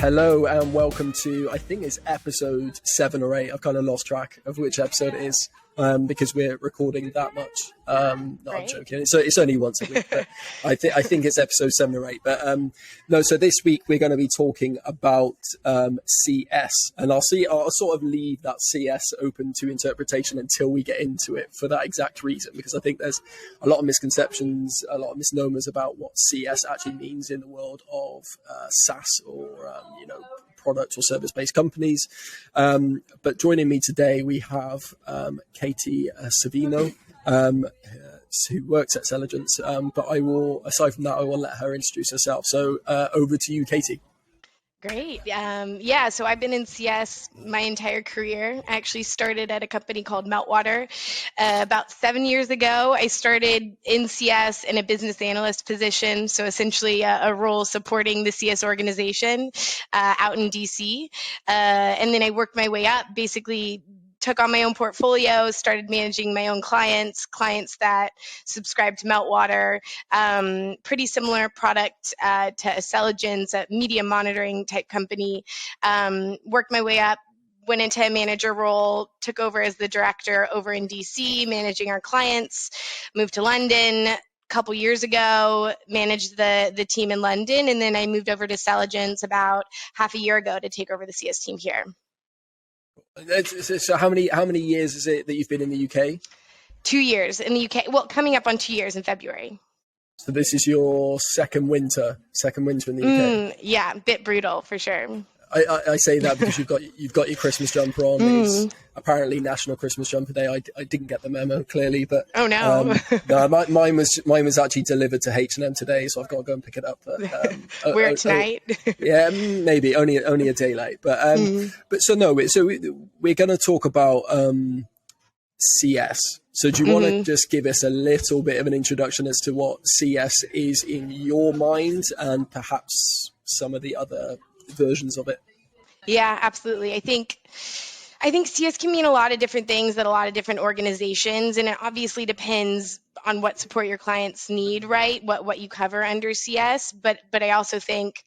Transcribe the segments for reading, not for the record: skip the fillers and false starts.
Hello and welcome to, I think it's episode 7 or 8. I've kind of lost track of which episode it is because we're recording that much. No, right. I'm joking. It's only once a week, but I think it's episode 7 or 8. But no, so this week we're going to be talking about CS, and I'll sort of leave that CS open to interpretation until we get into it for that exact reason, because I think there's a lot of misconceptions, a lot of misnomers about what CS actually means in the world of SaaS or product or service-based companies. But joining me today, we have Katie Savino, who works at Selligence. But aside from that, I will let her introduce herself. So over to you, Katie. Great. So I've been in CS my entire career. I actually started at a company called Meltwater. About 7 years ago, I started in CS in a business analyst position, so essentially a role supporting the CS organization out in DC. And then I worked my way up, basically took on my own portfolio, started managing my own clients that subscribed to Meltwater, pretty similar product to Selligence, a media monitoring type company. Worked my way up, went into a manager role, took over as the director over in DC, managing our clients, moved to London a couple years ago, managed the team in London, and then I moved over to Selligence about half a year ago to take over the CS team here. So how many years is it that you've been in the UK? 2 years in the UK. Well, coming up on 2 years in February. So this is your second winter in the UK. Yeah, a bit brutal for sure. I say that because you've got your Christmas jumper on. It's apparently National Christmas Jumper Day. I didn't get the memo clearly, but oh no, no, mine was actually delivered to H&M today, so I've got to go and pick it up. But, wear it tonight. Yeah, maybe only a day late. But we're going to talk about CS. So do you want to just give us a little bit of an introduction as to what CS is in your mind, and perhaps some of the other versions of it? Yeah, absolutely. I think CS can mean a lot of different things at a lot of different organizations, and it obviously depends on what support your clients need, right? What you cover under CS. But I also think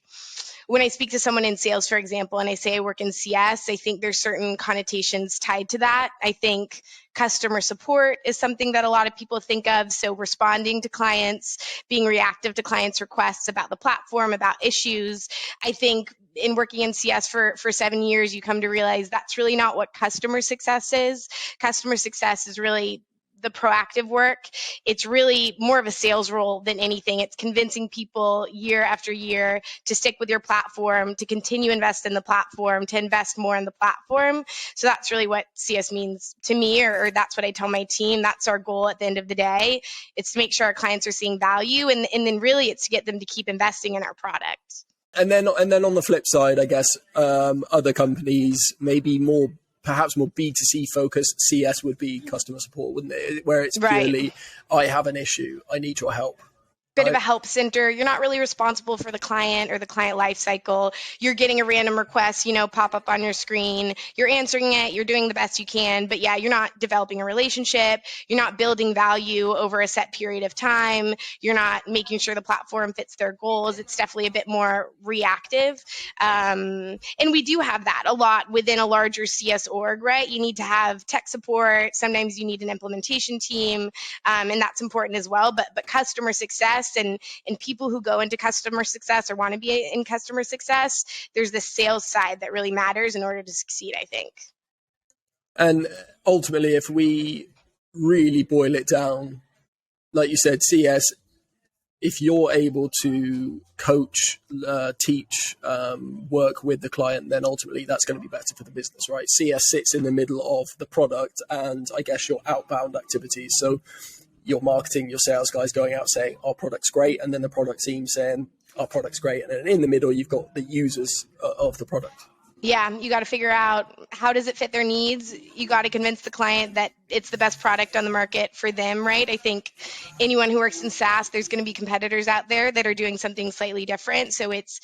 when I speak to someone in sales, for example, and I say I work in CS, I think there's certain connotations tied to that. I think customer support is something that a lot of people think of. So responding to clients, being reactive to clients' requests about the platform, about issues. I think in working in CS for 7 years, you come to realize that's really not what customer success is. Customer success is really the proactive work. It's really more of a sales role than anything. It's convincing people year after year to stick with your platform, to continue to invest in the platform, to invest more in the platform. So that's really what CS means to me, or that's what I tell my team. That's our goal at the end of the day. It's to make sure our clients are seeing value, and then really it's to get them to keep investing in our product. And then on the flip side, I guess other companies maybe perhaps more B2C focused. CS would be customer support, wouldn't it? Where it's purely, I have an issue, I need your help. Bit of a help center. You're not really responsible for the client or the client life cycle. You're getting a random request, pop up on your screen. You're answering it. You're doing the best you can. But yeah, you're not developing a relationship. You're not building value over a set period of time. You're not making sure the platform fits their goals. It's definitely a bit more reactive. And we do have that a lot within a larger CS org, right? You need to have tech support. Sometimes you need an implementation team, and that's important as well. But customer success and people who go into customer success or want to be in customer success, there's the sales side that really matters in order to succeed, I think. And ultimately, if we really boil it down, like you said, CS, if you're able to coach, teach, work with the client, then ultimately that's going to be better for the business, right? CS sits in the middle of the product and I guess your outbound activities. So your marketing, your sales guys going out saying our product's great, and then the product team saying our product's great, and then in the middle you've got the users of the product. Yeah, you got to figure out how does it fit their needs. You got to convince the client that it's the best product on the market for them, right? I think anyone who works in SaaS, there's going to be competitors out there that are doing something slightly different. So it's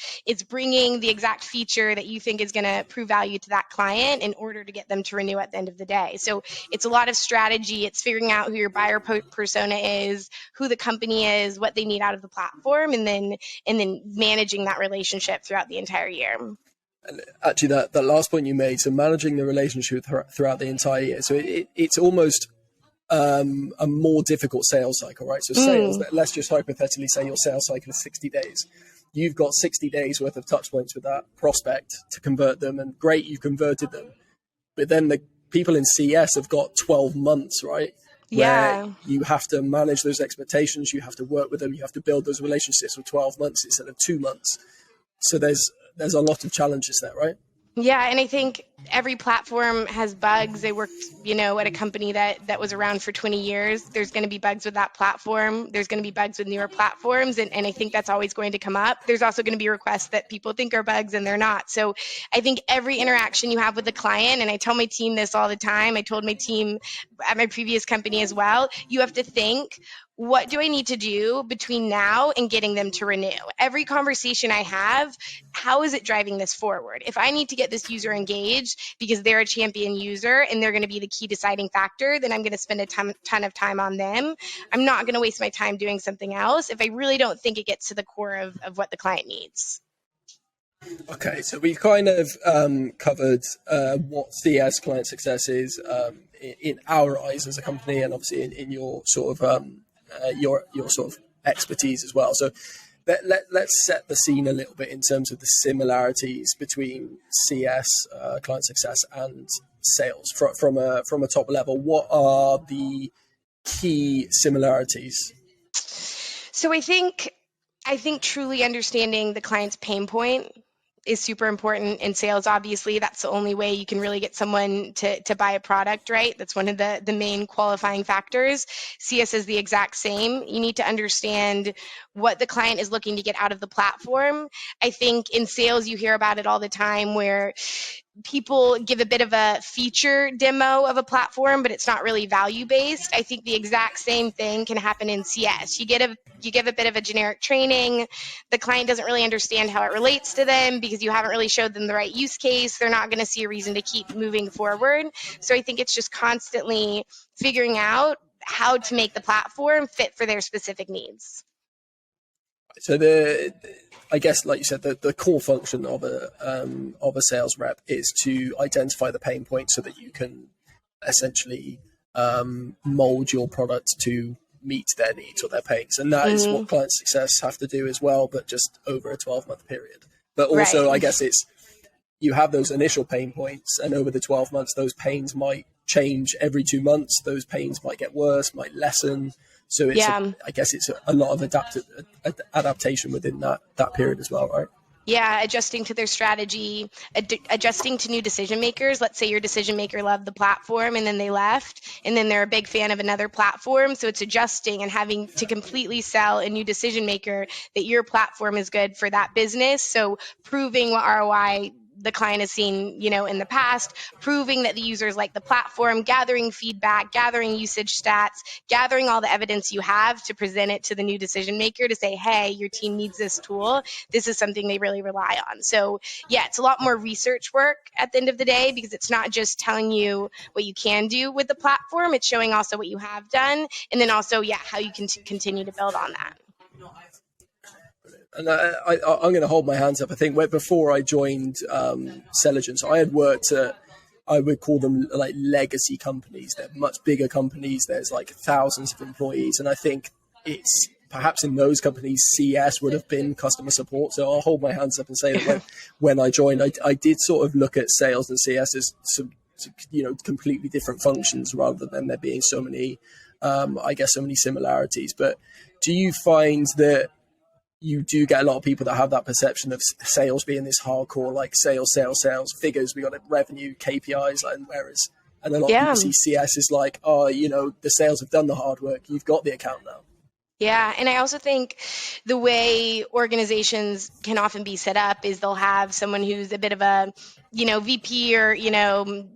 bringing the exact feature that you think is going to prove value to that client in order to get them to renew at the end of the day. So it's a lot of strategy. It's figuring out who your buyer persona is, who the company is, what they need out of the platform, and then managing that relationship throughout the entire year. Actually, that last point you made, so managing the relationship throughout the entire year. So it's almost a more difficult sales cycle, right? So sales, let's just hypothetically say your sales cycle is 60 days. You've got 60 days worth of touch points with that prospect to convert them, and great, you converted them. But then the people in CS have got 12 months, right? Yeah. Where you have to manage those expectations, you have to work with them, you have to build those relationships for 12 months instead of 2 months. So there's a lot of challenges there, right? Yeah, and I think every platform has bugs. I worked, at a company that was around for 20 years. There's going to be bugs with that platform. There's going to be bugs with newer platforms, and I think that's always going to come up. There's also going to be requests that people think are bugs and they're not. So I think every interaction you have with the client, and I tell my team this all the time, I told my team at my previous company as well, you have to think, what do I need to do between now and getting them to renew? Every conversation I have, how is it driving this forward? If I need to get this user engaged because they're a champion user and they're going to be the key deciding factor, then I'm going to spend a ton of time on them. I'm not going to waste my time doing something else if I really don't think it gets to the core of what the client needs. Okay, so we've kind of covered what CS client success is in our eyes as a company, and obviously in your sort of your sort of expertise as well. So let's set the scene a little bit in terms of the similarities between CS client success and sales from a top level. What are the key similarities? So I think truly understanding the client's pain point is super important in sales. Obviously, that's the only way you can really get someone to buy a product, right? That's one of the main qualifying factors. CS is the exact same. You need to understand what the client is looking to get out of the platform. I think in sales, you hear about it all the time where people give a bit of a feature demo of a platform, but it's not really value based. I think the exact same thing can happen in CS. You give a bit of a generic training. The client doesn't really understand how it relates to them because you haven't really showed them the right use case. They're not going to see a reason to keep moving forward. So I think it's just constantly figuring out how to make the platform fit for their specific needs. So I guess, like you said, the core function of a sales rep is to identify the pain point so that you can essentially mold your product to meet their needs or their pains, and that is what client success have to do as well, but just over a 12-month period. But also, right. I guess it's you have those initial pain points, and over the 12 months, those pains might change every 2 months. Those pains might get worse, might lessen. So it's I guess it's a lot of adaptation within that period as well, right? Yeah, adjusting to their strategy, adjusting to new decision makers. Let's say your decision maker loved the platform and then they left, and then they're a big fan of another platform. So it's adjusting and having to completely sell a new decision maker that your platform is good for that business. So proving what ROI the client has seen, in the past, proving that the users like the platform, gathering feedback, gathering usage stats, gathering all the evidence you have to present it to the new decision maker to say, hey, your team needs this tool. This is something they really rely on. So yeah, it's a lot more research work at the end of the day, because it's not just telling you what you can do with the platform. It's showing also what you have done. And then also, how you can continue to build on that. And I'm going to hold my hands up. I think before I joined Selligence, I had worked at, I would call them like legacy companies. They're much bigger companies. There's like thousands of employees. And I think it's perhaps in those companies, CS would have been customer support. So I'll hold my hands up and say that when I joined, I did sort of look at sales and CS as some, completely different functions rather than there being so many, so many similarities. But do you find that you do get a lot of people that have that perception of sales being this hardcore, like sales, figures, we got revenue, KPIs, and a lot of people see CS as like, the sales have done the hard work, you've got the account now. Yeah, and I also think the way organizations can often be set up is they'll have someone who's a bit of a, VP or,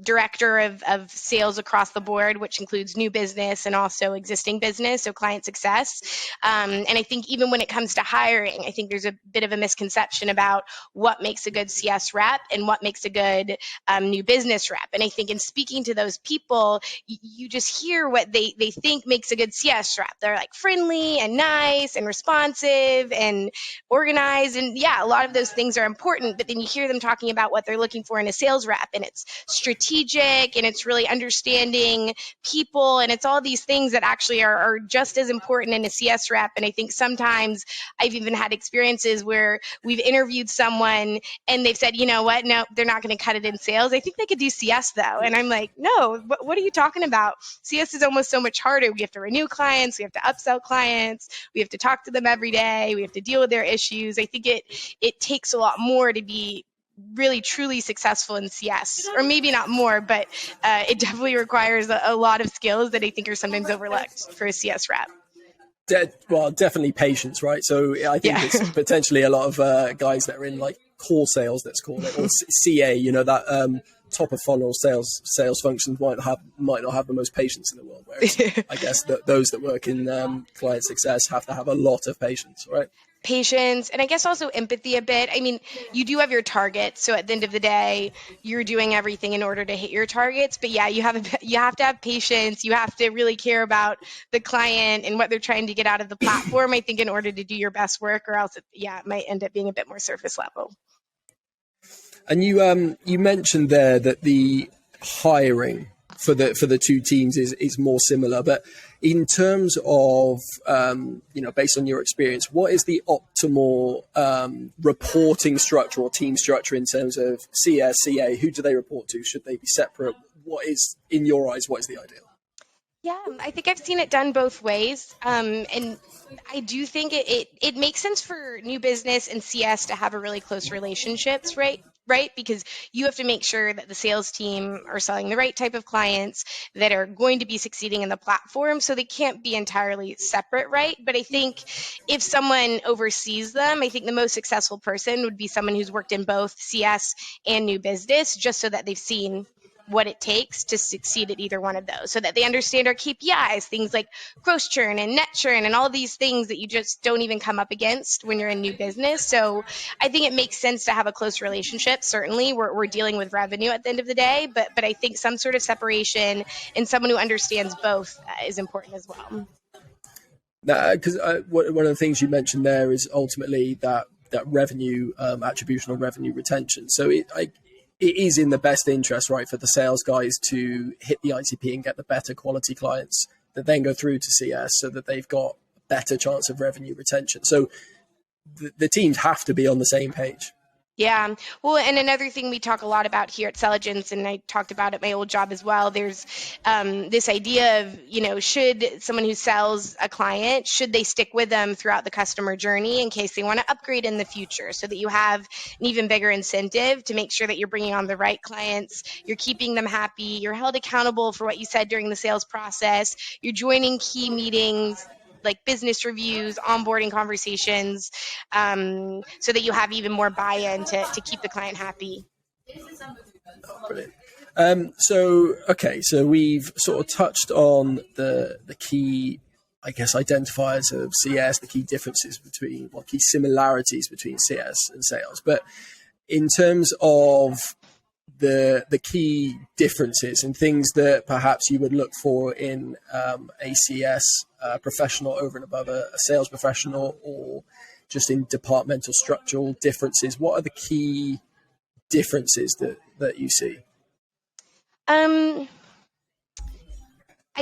director of sales across the board, which includes new business and also existing business, so client success. And I think even when it comes to hiring, I think there's a bit of a misconception about what makes a good CS rep and what makes a good new business rep. And I think in speaking to those people, you just hear what they think makes a good CS rep. They're like friendly, funny and nice and responsive and organized. And yeah, a lot of those things are important, but then you hear them talking about what they're looking for in a sales rep, and it's strategic and it's really understanding people, and it's all these things that actually are just as important in a CS rep. And I think sometimes I've even had experiences where we've interviewed someone and they've said, you know what, no, they're not going to cut it in sales. I think they could do CS though. And I'm like, no, what are you talking about? CS is almost so much harder. We have to renew clients, we have to upsell clients, we have to talk to them every day, we have to deal with their issues. I think it takes a lot more to be really truly successful in CS, or maybe not more, but it definitely requires a lot of skills that I think are sometimes overlooked for a CS rep. Well, definitely patience, right? So I think it's potentially a lot of guys that are in like core sales, let's call it, or CA, you know, that top of funnel sales functions might not have the most patience in the world. Whereas I guess that those that work in client success have to have a lot of patience, right? Patience, and I guess also empathy a bit. I mean, you do have your targets, so at the end of the day, you're doing everything in order to hit your targets. But yeah, you have to have patience. You have to really care about the client and what they're trying to get out of the platform, I think, in order to do your best work, or else it might end up being a bit more surface level. And you mentioned there that the hiring for the two teams is more similar, but in terms of based on your experience, what is the optimal reporting structure or team structure in terms of CS, CA? Who do they report to? Should they be separate? What is, in your eyes, what is the ideal? Yeah, I think I've seen it done both ways. And I do think it makes sense for new business and CS to have a really close relationships, right? Because you have to make sure that the sales team are selling the right type of clients that are going to be succeeding in the platform. So they can't be entirely separate, right? But I think if someone oversees them, I think the most successful person would be someone who's worked in both CS and new business, just so that they've seen what it takes to succeed at either one of those, so that they understand our KPIs, things like gross churn and net churn and all these things that you just don't even come up against when you're in new business. So I think it makes sense to have a close relationship. Certainly we're dealing with revenue at the end of the day, but I think some sort of separation and someone who understands both is important as well. Because one of the things you mentioned there is ultimately that revenue attribution or revenue retention. So it is in the best interest, right, for the sales guys to hit the ICP and get the better quality clients that then go through to CS, so that they've got a better chance of revenue retention. So the teams have to be on the same page. Yeah. Well, and another thing we talk a lot about here at Selligence, and I talked about at my old job as well, there's this idea of, should someone who sells a client, should they stick with them throughout the customer journey in case they want to upgrade in the future, so that you have an even bigger incentive to make sure that you're bringing on the right clients, you're keeping them happy, you're held accountable for what you said during the sales process, you're joining key meetings, like business reviews, onboarding conversations, so that you have even more buy-in to keep the client happy. Brilliant. So we've sort of touched on the key, I guess, identifiers of CS, the key differences key similarities between CS and sales. But in terms of the key differences and things that perhaps you would look for in a CS professional over and above a sales professional, or just in departmental structural differences, what are the key differences that you see? I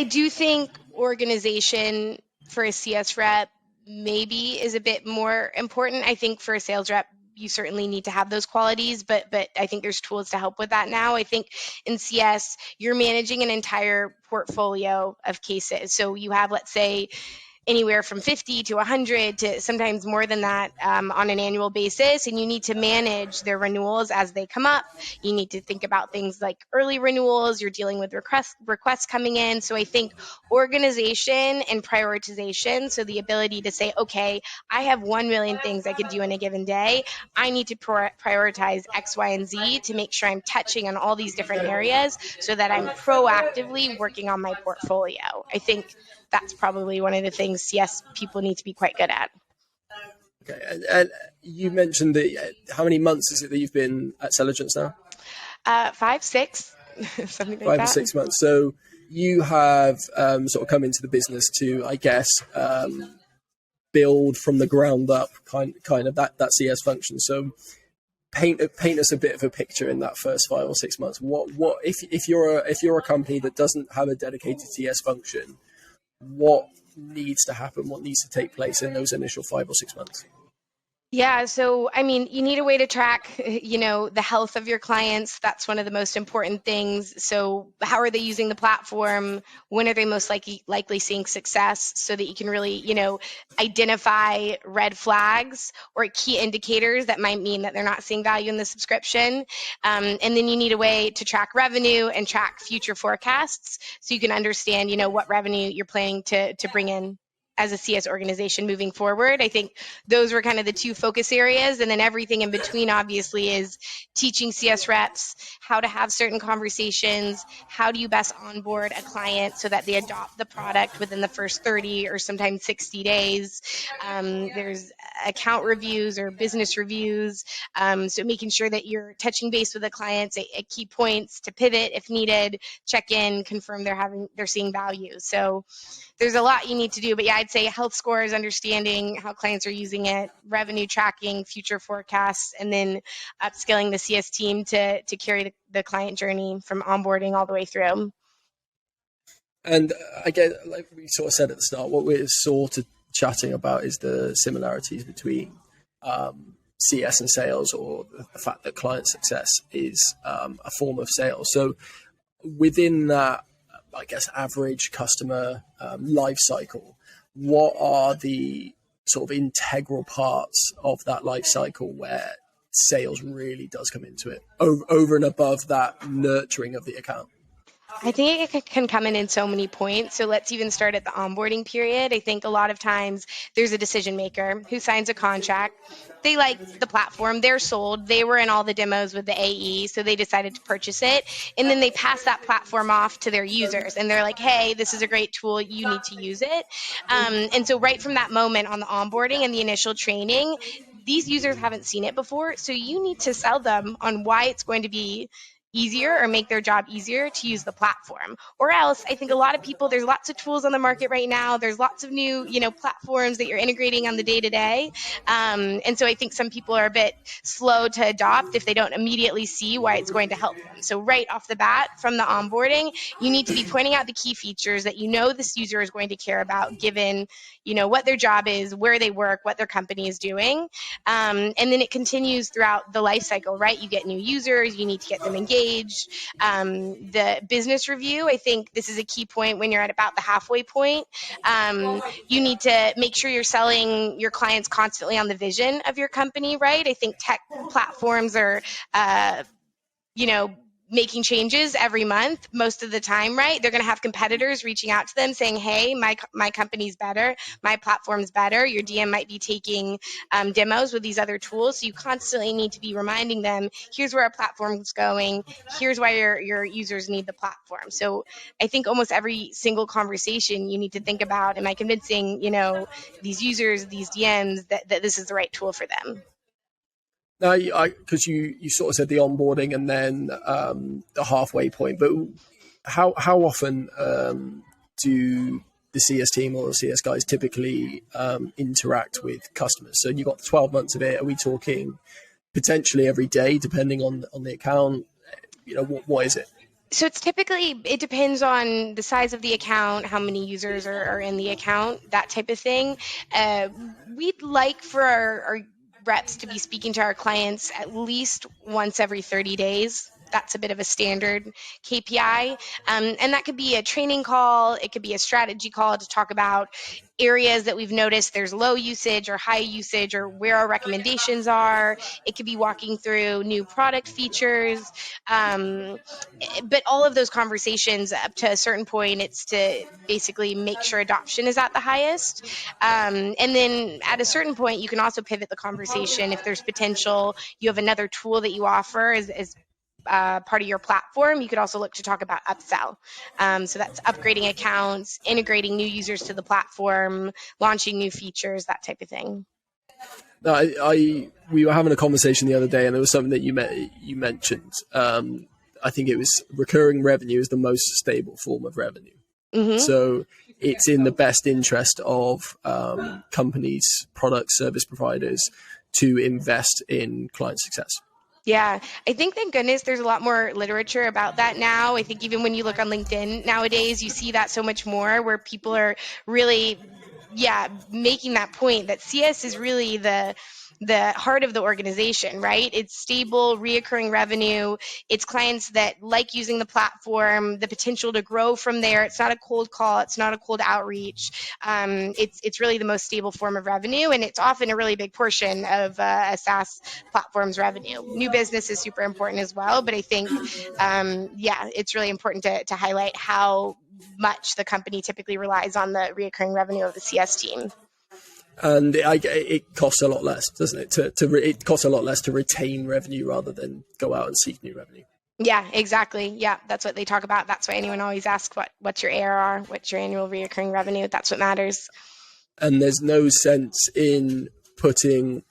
do think organization for a CS rep maybe is a bit more important. I think for a sales rep, you certainly need to have those qualities, but I think there's tools to help with that now. I think in CS, you're managing an entire portfolio of cases. So you have, let's say, anywhere from 50 to 100 to sometimes more than that on an annual basis. And you need to manage their renewals as they come up. You need to think about things like early renewals. You're dealing with requests coming in. So I think organization and prioritization, so the ability to say, okay, I have 1 million things I could do in a given day. I need to prioritize X, Y, and Z to make sure I'm touching on all these different areas so that I'm proactively working on my portfolio. I think that's probably one of the things CS people need to be quite good at. Okay, and you mentioned that how many months is it that you've been at Selligence now? 5, 6, something like that. 5 or 6 months. So you have sort of come into the business to, I guess, build from the ground up kind of that CS function. So paint us a bit of a picture in that first 5 or 6 months. What if you're a company that doesn't have a dedicated CS function, what needs to happen? What needs to take place in those initial 5 or 6 months? Yeah, so I mean, you need a way to track, the health of your clients. That's one of the most important things. So how are they using the platform? When are they most likely seeing success, so that you can really, identify red flags or key indicators that might mean that they're not seeing value in the subscription. And then you need a way to track revenue and track future forecasts, so you can understand, what revenue you're planning to bring in as a CS organization moving forward. I think those were kind of the two focus areas. And then everything in between, obviously, is teaching CS reps how to have certain conversations. How do you best onboard a client so that they adopt the product within the first 30 or sometimes 60 days? There's account reviews or business reviews. So making sure that you're touching base with the clients at key points to pivot if needed, check in, confirm they're seeing value. So there's a lot you need to do, but yeah, I'd say health scores, understanding how clients are using it, revenue tracking, future forecasts, and then upskilling the CS team to carry the client journey from onboarding all the way through. And again, like we sort of said at the start, what we're sort of chatting about is the similarities between CS and sales, or the fact that client success is a form of sales. So within that, I guess, average customer life cycle, what are the sort of integral parts of that life cycle where sales really does come into it, over and above that nurturing of the account? I think it can come in so many points. So let's even start at the onboarding period. I think a lot of times there's a decision maker who signs a contract. They like the platform, they're sold, they were in all the demos with the AE, so they decided to purchase it. And then they pass that platform off to their users, and they're like, hey, this is a great tool, you need to use it. And so right from that moment on the onboarding and the initial training, these users haven't seen it before, so you need to sell them on why it's going to be easier or make their job easier to use the platform. Or else, I think a lot of people, there's lots of tools on the market right now. There's lots of new, platforms that you're integrating on the day-to-day. And so I think some people are a bit slow to adopt if they don't immediately see why it's going to help them. So right off the bat, from the onboarding, you need to be pointing out the key features that this user is going to care about, given, what their job is, where they work, what their company is doing. And then it continues throughout the life cycle, right? You get new users, you need to get them engaged. The business review, I think this is a key point when you're at about the halfway point. You need to make sure you're selling your clients constantly on the vision of your company, right? I think tech platforms are, making changes every month most of the time, right? They're going to have competitors reaching out to them saying, hey, my company's better, my platform's better. Your DM might be taking demos with these other tools. So you constantly need to be reminding them, here's where our platform's going, here's why your users need the platform. So I think almost every single conversation you need to think about, am I convincing, these users, these DMs, that this is the right tool for them? Now, because you sort of said the onboarding and then the halfway point, but how often do the CS team or the CS guys typically interact with customers? So you've got 12 months of it. Are we talking potentially every day, depending on the account? What is it? So it depends on the size of the account, how many users are in the account, that type of thing. We'd like for our reps to be speaking to our clients at least once every 30 days. That's a bit of a standard KPI. And that could be a training call. It could be a strategy call to talk about areas that we've noticed there's low usage or high usage, or where our recommendations are. It could be walking through new product features. But all of those conversations up to a certain point, it's to basically make sure adoption is at the highest. And then at a certain point, you can also pivot the conversation if there's potential. You have another tool that you offer as part of your platform. You could also look to talk about upsell. So that's upgrading accounts, integrating new users to the platform, launching new features, that type of thing. No, we were having a conversation the other day, and there was something that you mentioned. I think it was recurring revenue is the most stable form of revenue. Mm-hmm. So it's in the best interest of companies, product service providers to invest in client success. Yeah, I think, thank goodness, there's a lot more literature about that now. I think even when you look on LinkedIn nowadays, you see that so much more, where people are really, making that point that CS is really the heart of the organization, right? It's stable, reoccurring revenue. It's clients that like using the platform, the potential to grow from there. It's not a cold call. It's not a cold outreach. It's really the most stable form of revenue, and it's often a really big portion of a SaaS platform's revenue. New business is super important as well, but I think, it's really important to highlight how much the company typically relies on the reoccurring revenue of the CS team. And it costs a lot less, doesn't it? It costs a lot less to retain revenue rather than go out and seek new revenue. Yeah, exactly. Yeah, that's what they talk about. That's why anyone always asks, what's your ARR? What's your annual reoccurring revenue? That's what matters. And there's no sense in putting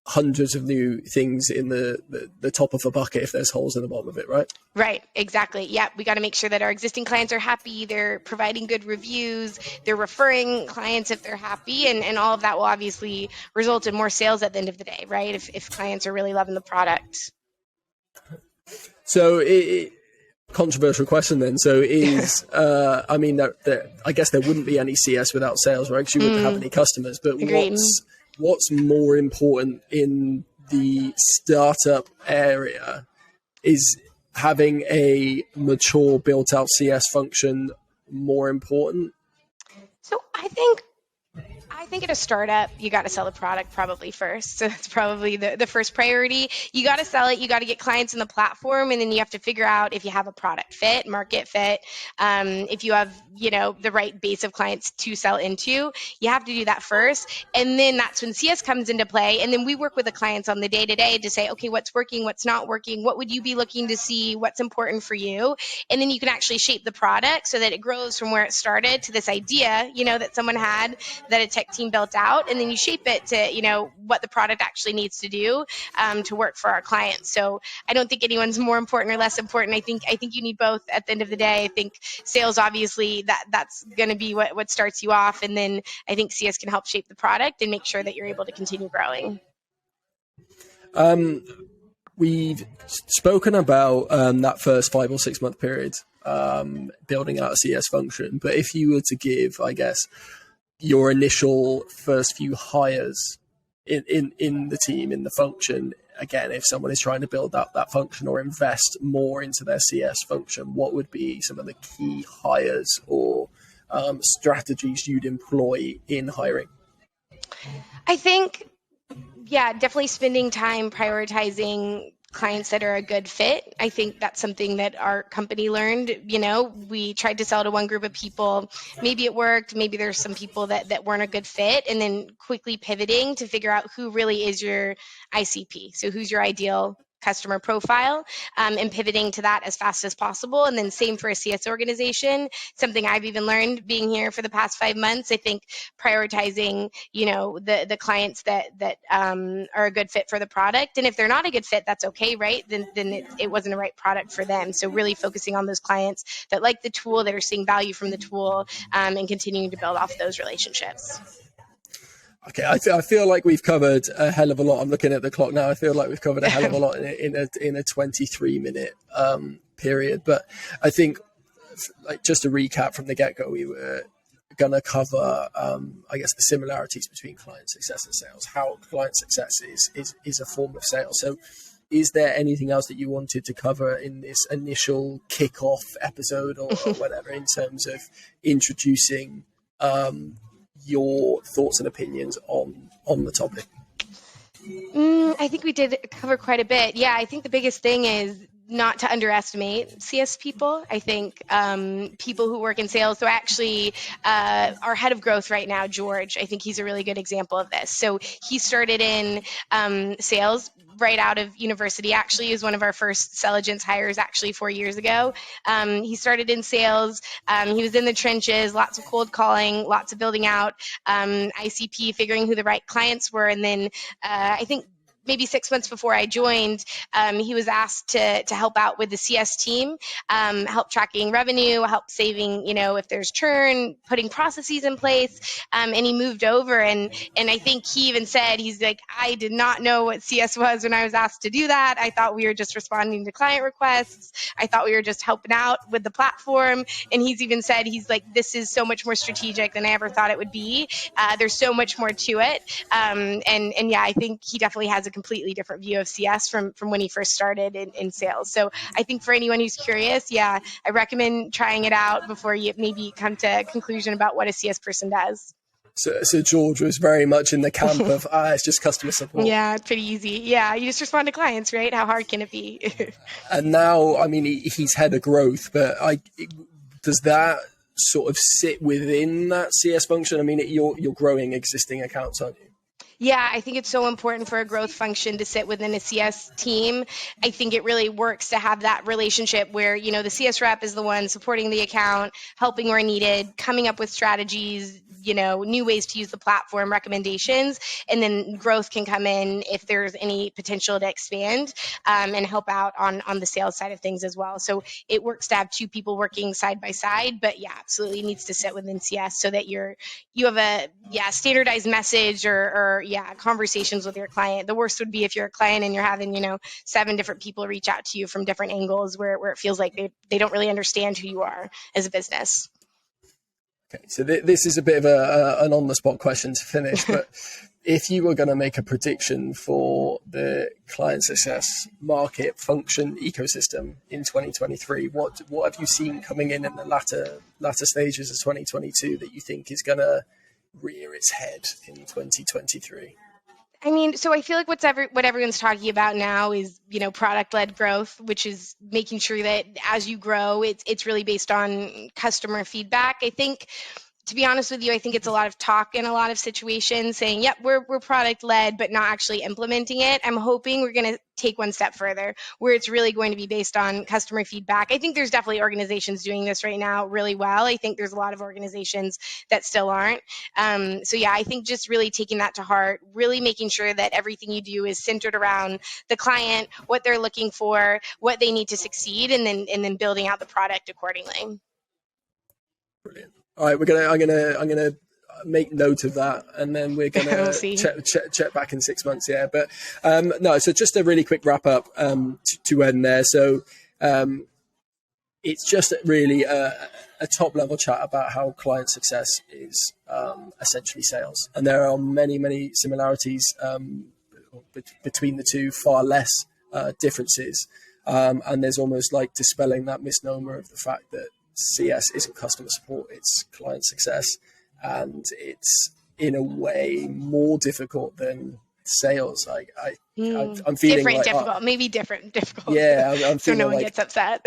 hundreds of new things in the top of a bucket if there's holes in the bottom of it, right? Right, exactly. Yeah, we got to make sure that our existing clients are happy, they're providing good reviews, they're referring clients if they're happy, and all of that will obviously result in more sales at the end of the day, right? If clients are really loving the product. So controversial question then. So is, I guess there wouldn't be any CS without sales, right? Because you wouldn't have any customers, but Agreed. What's more important in the startup area is having a mature, built-out CS function more important? So I think at a startup, you got to sell the product probably first. So that's probably the first priority. You got to sell it. You got to get clients in the platform, and then you have to figure out if you have a product fit, market fit, if you have, the right base of clients to sell into. You have to do that first. And then that's when CS comes into play. And then we work with the clients on the day-to-day to say, okay, what's working, what's not working, what would you be looking to see, what's important for you? And then you can actually shape the product so that it grows from where it started to this idea, that someone had, that a tech team built out, and then you shape it to, what the product actually needs to do to work for our clients. So I don't think anyone's more important or less important. I think you need both at the end of the day. I think sales, obviously, that's going to be what starts you off, and then I think CS can help shape the product and make sure that you're able to continue growing. We've spoken about that first 5 or 6 month period, building out a CS function. But if you were to give, I guess, your initial first few hires in the team, in the function, again, if someone is trying to build up that function or invest more into their CS function, what would be some of the key hires or strategies you'd employ in hiring? I think, definitely spending time prioritizing clients that are a good fit. I think that's something that our company learned. We tried to sell to one group of people. Maybe it worked. Maybe there's some people that weren't a good fit, and then quickly pivoting to figure out who really is your ICP. So who's your ideal customer profile, and pivoting to that as fast as possible. And then same for a CS organization, something I've even learned being here for the past 5 months. I think prioritizing, the clients that are a good fit for the product. And if they're not a good fit, that's okay, right? Then it wasn't a right product for them. So really focusing on those clients that like the tool, that are seeing value from the tool, and continuing to build off those relationships. Okay, I feel like we've covered a hell of a lot. I'm looking at the clock now. I feel like we've covered a hell of a lot in a 23-minute period. But I think, like, just to recap from the get-go, we were going to cover, I guess, the similarities between client success and sales. How client success is a form of sales. So, is there anything else that you wanted to cover in this initial kickoff episode or whatever, in terms of introducing your thoughts and opinions on the topic? I think we did cover quite a bit. Yeah, I think the biggest thing is not to underestimate CS people. I think people who work in sales, so actually our head of growth right now, George, I think he's a really good example of this. So he started in sales right out of university. Actually, he was one of our first Selligence hires actually 4 years ago. He started in sales. He was in the trenches, lots of cold calling, lots of building out ICP, figuring who the right clients were. And then I think maybe 6 months before I joined, he was asked to help out with the CS team, help tracking revenue, help saving, if there's churn, putting processes in place. And he moved over, and I think he even said, he's like, I did not know what CS was when I was asked to do that. I thought we were just responding to client requests. I thought we were just helping out with the platform. And he's even said, he's like, this is so much more strategic than I ever thought it would be. There's so much more to it. And yeah, I think he definitely has a completely different view of CS from when he first started in sales. So I think for anyone who's curious, yeah, I recommend trying it out before you maybe come to a conclusion about what a CS person does. So George was very much in the camp of, it's just customer support. Yeah, it's pretty easy. Yeah, you just respond to clients, right? How hard can it be? And now, I mean, he's head of growth, but does that sort of sit within that CS function? I mean, you're growing existing accounts, aren't you? Yeah, I think it's so important for a growth function to sit within a CS team. I think it really works to have that relationship where, the CS rep is the one supporting the account, helping where needed, coming up with strategies, new ways to use the platform, recommendations, and then growth can come in if there's any potential to expand and help out on the sales side of things as well. So it works to have two people working side by side, but yeah, absolutely needs to sit within CS so that you have a standardized message or conversations with your client. The worst would be if you're a client and you're having 7 different people reach out to you from different angles where it feels like they don't really understand who you are as a business. Okay, so this is a bit of an on-the-spot question to finish, but if you were going to make a prediction for the client success market function ecosystem in 2023, what have you seen coming in the latter stages of 2022 that you think is going to rear its head in 2023? I mean, so I feel like what everyone's talking about now is, product-led growth, which is making sure that as you grow, it's really based on customer feedback. I think, to be honest with you, I think it's a lot of talk in a lot of situations saying, yep, we're product-led, but not actually implementing it. I'm hoping we're going to take one step further where it's really going to be based on customer feedback. I think there's definitely organizations doing this right now really well. I think there's a lot of organizations that still aren't. So yeah, I think just really taking that to heart, really making sure that everything you do is centered around the client, what they're looking for, what they need to succeed, and then building out the product accordingly. Brilliant. All right, I'm gonna make note of that, and then we're gonna check back in 6 months. Yeah, but no. So just a really quick wrap up to end there. So it's just really a top level chat about how client success is essentially sales, and there are many similarities between the two, far less differences, and there's almost like dispelling that misnomer of the fact that CS isn't customer support, it's client success, and it's in a way more difficult than sales. I'm feeling difficult. Yeah, I'm feeling so no one gets upset.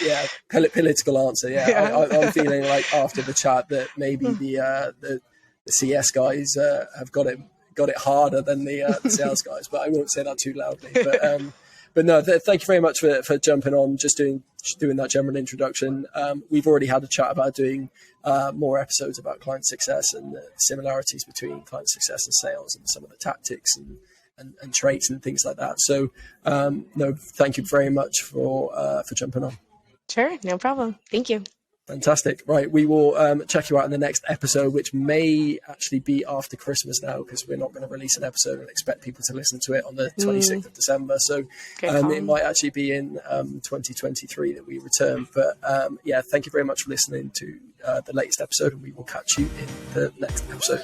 Yeah, political answer. Yeah, I'm feeling like after the chat that maybe the CS guys have got it harder than the sales guys, but I won't say that too loudly. But no, thank you very much for jumping on, just doing that general introduction. We've already had a chat about doing more episodes about client success and the similarities between client success and sales and some of the tactics and traits and things like that. So no, thank you very much for jumping on. Sure, no problem. Thank you. Fantastic. Right, we will check you out in the next episode, which may actually be after Christmas now, because we're not going to release an episode and expect people to listen to it on the 26th of December. So it might actually be in 2023 that we return. But yeah, thank you very much for listening to the latest episode, and we will catch you in the next episode.